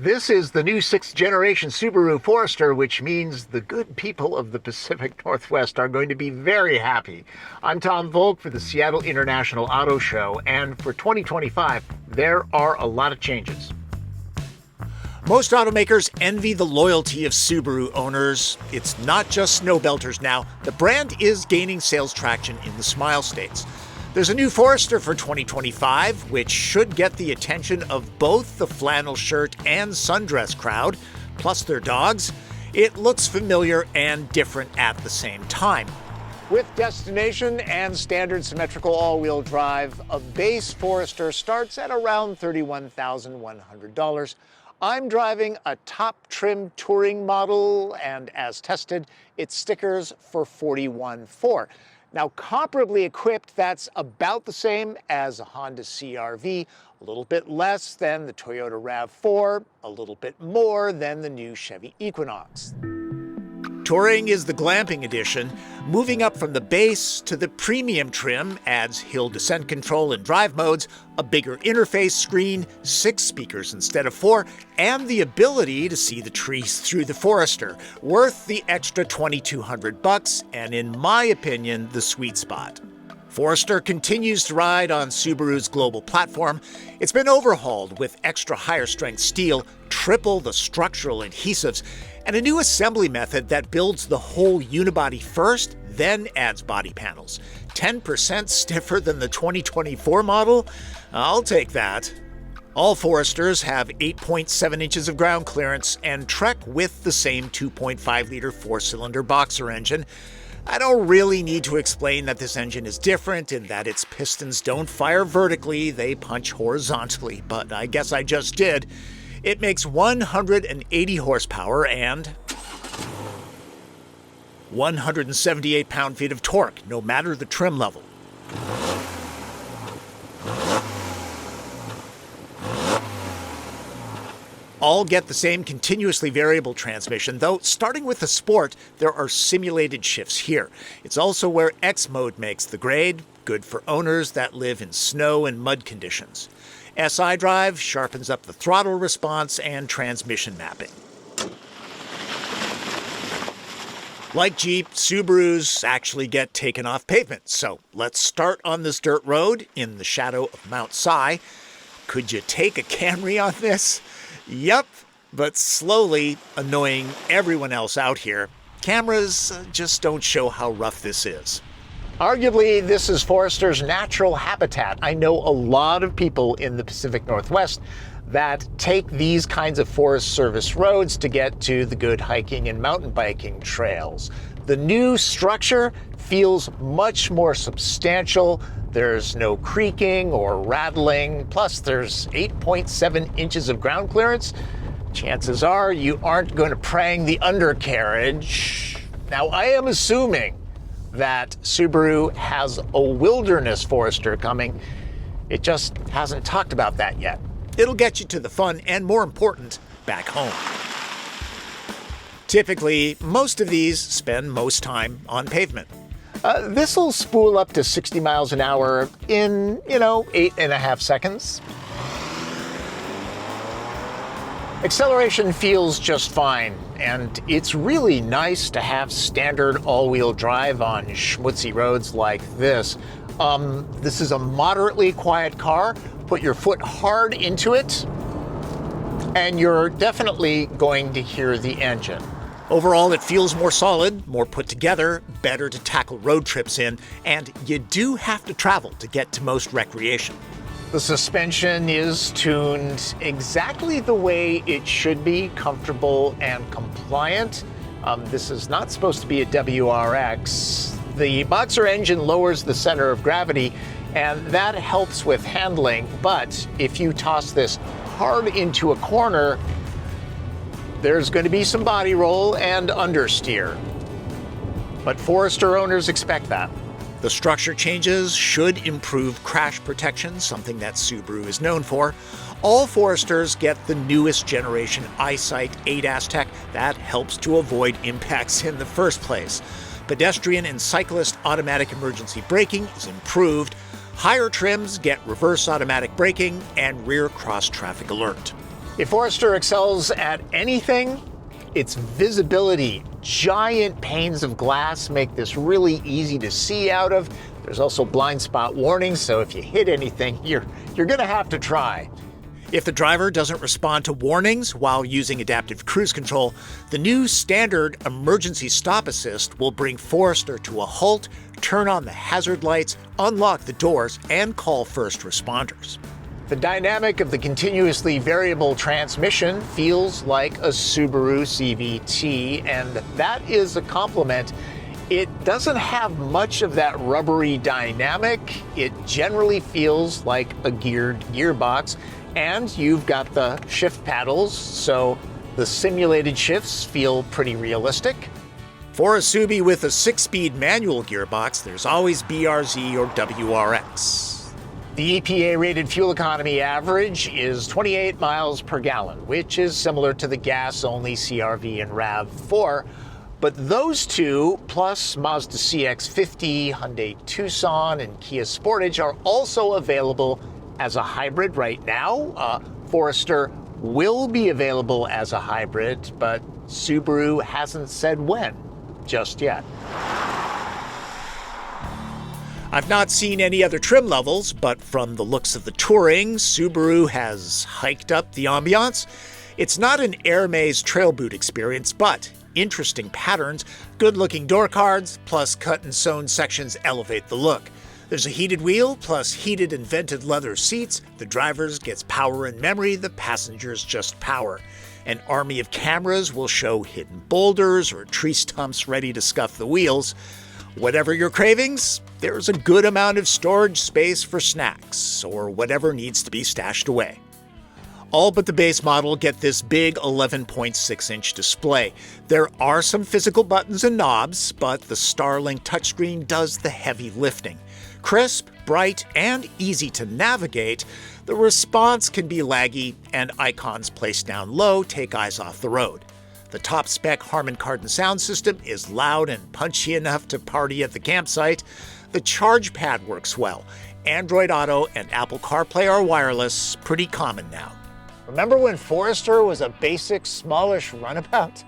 This is the new sixth generation Subaru Forester, which means the good people of the Pacific Northwest are going to be very happy. I'm Tom Volk for the Seattle International Auto Show, and for 2025, there are a lot of changes. Most automakers envy the loyalty of Subaru owners. It's not just snowbelters now. The brand is gaining sales traction in the Smile States. There's a new Forester for 2025, which should get the attention of both the flannel shirt and sundress crowd, plus their dogs. It looks familiar and different at the same time. With destination and standard symmetrical all-wheel drive, a base Forester starts at around $31,100. I'm driving a top trim touring model, and as tested, it stickers for $41,400. Now, comparably equipped, that's about the same as a Honda CR-V, a little bit less than the Toyota RAV4, a little bit more than the new Chevy Equinox. Touring is the glamping edition. Moving up from the base to the premium trim adds hill descent control and drive modes, a bigger interface screen, 6 speakers instead of 4, and the ability to see the trees through the Forester. Worth the extra $2,200 and, in my opinion, the sweet spot. Forester continues to ride on Subaru's global platform. It's been overhauled with extra higher strength steel, triple the structural adhesives, and a new assembly method that builds the whole unibody first, then adds body panels. 10% stiffer than the 2024 model? I'll take that. All Foresters have 8.7 inches of ground clearance and trek with the same 2.5-liter 4-cylinder boxer engine. I don't really need to explain that this engine is different in that its pistons don't fire vertically, they punch horizontally, but I guess I just did. It makes 180 horsepower and 178 pound-feet of torque, no matter the trim level. All get the same continuously variable transmission, though starting with the Sport, there are simulated shifts here. It's also where X mode makes the grade, good for owners that live in snow and mud conditions. SI drive sharpens up the throttle response and transmission mapping. Like Jeep, Subarus actually get taken off pavement, so let's start on this dirt road in the shadow of Mount Si. Could you take a Camry on this? Yep, but slowly annoying everyone else out here. Cameras just don't show how rough this is. Arguably, this is Forester's natural habitat. I know a lot of people in the Pacific Northwest that take these kinds of Forest Service roads to get to the good hiking and mountain biking trails. The new structure feels much more substantial. There's no creaking or rattling, plus there's 8.7 inches of ground clearance. Chances are you aren't going to prang the undercarriage. Now, I am assuming that Subaru has a wilderness Forester coming. It just hasn't talked about that yet. It'll get you to the fun and, more important, back home. Typically, most of these spend most time on pavement. This'll spool up to 60 miles an hour in, 8.5 seconds. Acceleration feels just fine, and it's really nice to have standard all-wheel drive on schmutzy roads like this. This is a moderately quiet car. Put your foot hard into it, and you're definitely going to hear the engine. Overall, it feels more solid, more put together, better to tackle road trips in, and you do have to travel to get to most recreation. The suspension is tuned exactly the way it should be, comfortable and compliant. This is not supposed to be a WRX. The Boxer engine lowers the center of gravity, and that helps with handling, but if you toss this hard into a corner, there's going to be some body roll and understeer. But Forester owners expect that. The structure changes should improve crash protection, something that Subaru is known for. All Foresters get the newest generation EyeSight ADAS tech that helps to avoid impacts in the first place. Pedestrian and cyclist automatic emergency braking is improved. Higher trims get reverse automatic braking and rear cross traffic alert. If Forester excels at anything, its visibility. Giant panes of glass make this really easy to see out of. There's also blind spot warnings, so if you hit anything, you're gonna have to try. If the driver doesn't respond to warnings while using adaptive cruise control, the new standard emergency stop assist will bring Forester to a halt, turn on the hazard lights, unlock the doors, and call first responders. The dynamic of the continuously variable transmission feels like a Subaru CVT, and that is a compliment. It doesn't have much of that rubbery dynamic. It generally feels like a geared gearbox, and you've got the shift paddles, so the simulated shifts feel pretty realistic. For a Subi with a 6-speed manual gearbox, there's always BRZ or WRX. The EPA-rated fuel economy average is 28 miles per gallon, which is similar to the gas-only CR-V and RAV4. But those two, plus Mazda CX-50, Hyundai Tucson, and Kia Sportage, are also available as a hybrid right now. Forester will be available as a hybrid, but Subaru hasn't said when just yet. I've not seen any other trim levels, but from the looks of the Touring, Subaru has hiked up the ambiance. It's not an air maze trail boot experience, but interesting patterns, good-looking door cards, plus cut and sewn sections elevate the look. There's a heated wheel, plus heated and vented leather seats. The driver's gets power and memory, the passenger's just power. An army of cameras will show hidden boulders or tree stumps ready to scuff the wheels. Whatever your cravings, there's a good amount of storage space for snacks or whatever needs to be stashed away. All but the base model get this big 11.6-inch display. There are some physical buttons and knobs, but the Starlink touchscreen does the heavy lifting. Crisp, bright, and easy to navigate, the response can be laggy, and icons placed down low take eyes off the road. The top-spec Harman Kardon sound system is loud and punchy enough to party at the campsite. The charge pad works well. Android Auto and Apple CarPlay are wireless, pretty common now. Remember when Forester was a basic, smallish runabout?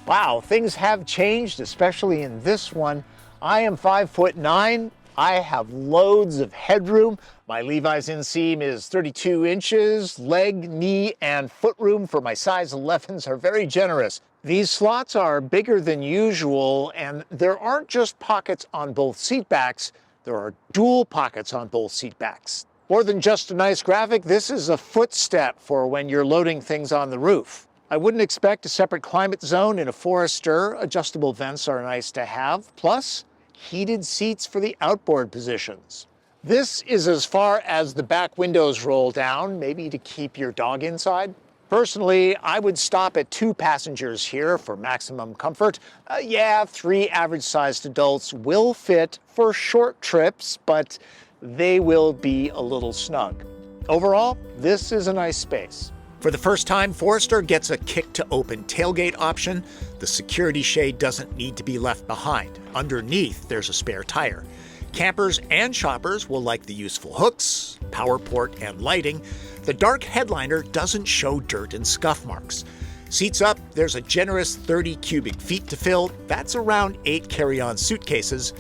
Wow, things have changed, especially in this one. I am 5'9". I have loads of headroom. My Levi's inseam is 32 inches. Leg, knee, and foot room for my size 11s are very generous. These slots are bigger than usual, and there aren't just pockets on both seat backs, there are dual pockets on both seat backs. More than just a nice graphic, this is a footstep for when you're loading things on the roof. I wouldn't expect a separate climate zone in a Forester. Adjustable vents are nice to have, plus heated seats for the outboard positions. This is as far as the back windows roll down, maybe to keep your dog inside. Personally, I would stop at 2 passengers here for maximum comfort. 3 average-sized adults will fit for short trips, but they will be a little snug. Overall, this is a nice space. For the first time, Forester gets a kick-to-open tailgate option. The security shade doesn't need to be left behind. Underneath, there's a spare tire. Campers and shoppers will like the useful hooks, power port, and lighting. The dark headliner doesn't show dirt and scuff marks. Seats up, there's a generous 30 cubic feet to fill. That's around 8 carry-on suitcases.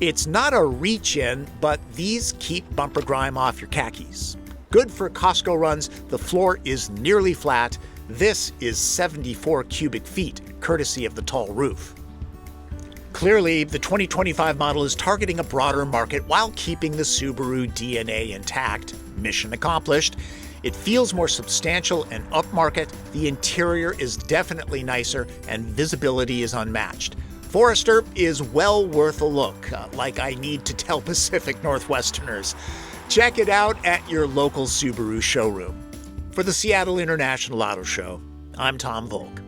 It's not a reach-in, but these keep bumper grime off your khakis. Good for Costco runs, the floor is nearly flat. This is 74 cubic feet, courtesy of the tall roof. Clearly, the 2025 model is targeting a broader market while keeping the Subaru DNA intact. Mission accomplished. It feels more substantial and upmarket. The interior is definitely nicer, and visibility is unmatched. Forester is well worth a look, like I need to tell Pacific Northwesterners. Check it out at your local Subaru showroom. For the Seattle International Auto Show, I'm Tom Volk.